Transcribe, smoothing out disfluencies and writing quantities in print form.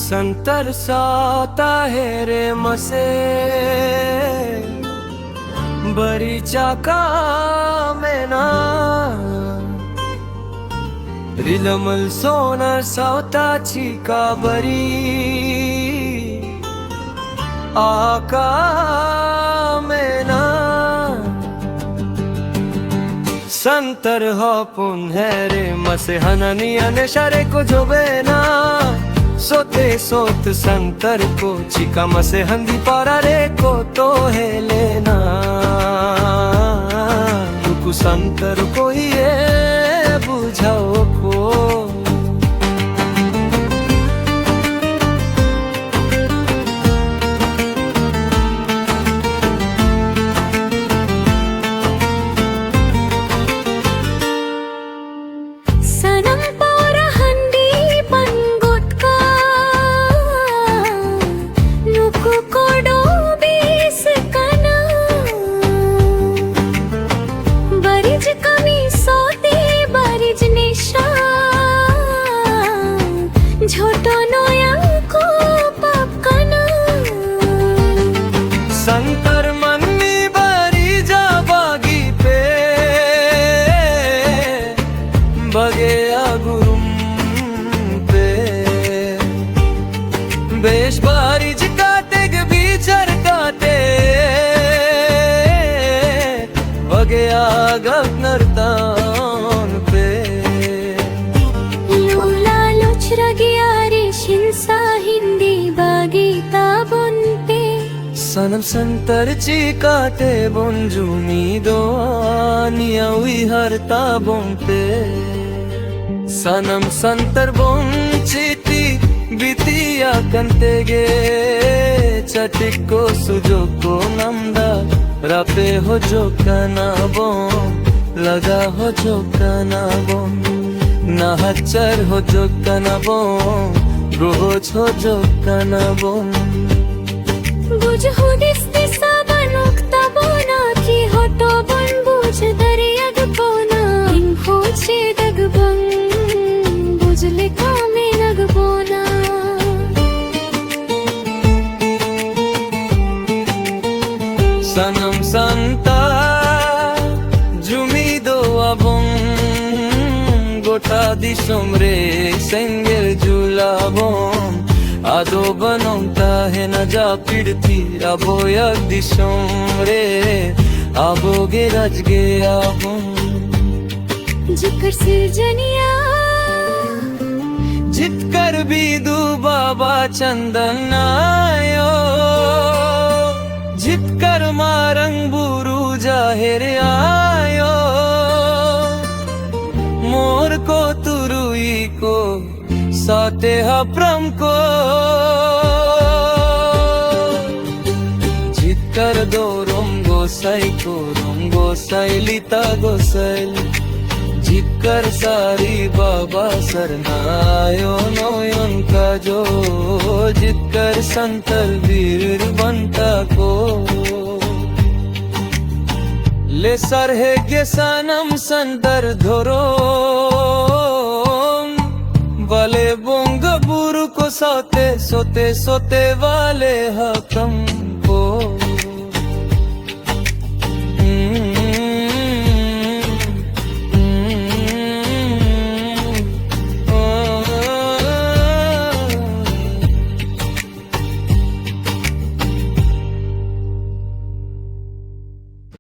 संतर साता है रे मसे बरीच्या कामेना रिलमल सोनार सावताची का बरी आका मेना संतर हो पुन्हे रे मसे हननी अने शरे को जोबेना सोते सोत संतर को चिका मसे हंदी पारा रे को तो है लेना रुकु संतर को ये बुझाओ को संतर मन्नी बरी जा बागी पे बगे गुरुम पे बेश बारी जिकाते के बीचर काते बगे गगनरतान पे लोला लोचरा गया रे शिंसा हिंदी बागी ताबुन पे सनम संतर चिकाते बोंजुमी दो आनिया हुई हरता बोंते सनम संतर बोंचिती बितिया कंतेगे चटिको सुजोको नमदा रापे हो जो कना बों लगा हो जो कना बों नाहचर हो जो कना बों रोज हो जो कना बों बुझ हुदिस दिसा बनोक्ता बोना की हो तो बन बुझ दरियाग बोना इन हो चे दग बंग बुझ लिखा में नग बोना सनम संता जुमी दो अबों गोटा दिसोम रे सेंगेल जुलाबों आदो बनोंता है न जा पीड़ती अबो यक दिसों रे आबो गे रज गे आबो जिकर सिरजनिया जितकर भी दू बाबा चंदन आयो जितकर मारंग बुरु जाहिर आयो मोर को तुरुई को साते हप्रम को जितकर दो रोंगो साई लिता गोसाई जितकर सारी बाबा सरनायो नोयन का जो जितकर संतर वीर बनता को ले सर है गे सनम संतर धोरो वाले बोंग बुरु को सोते सोते वाले हकम को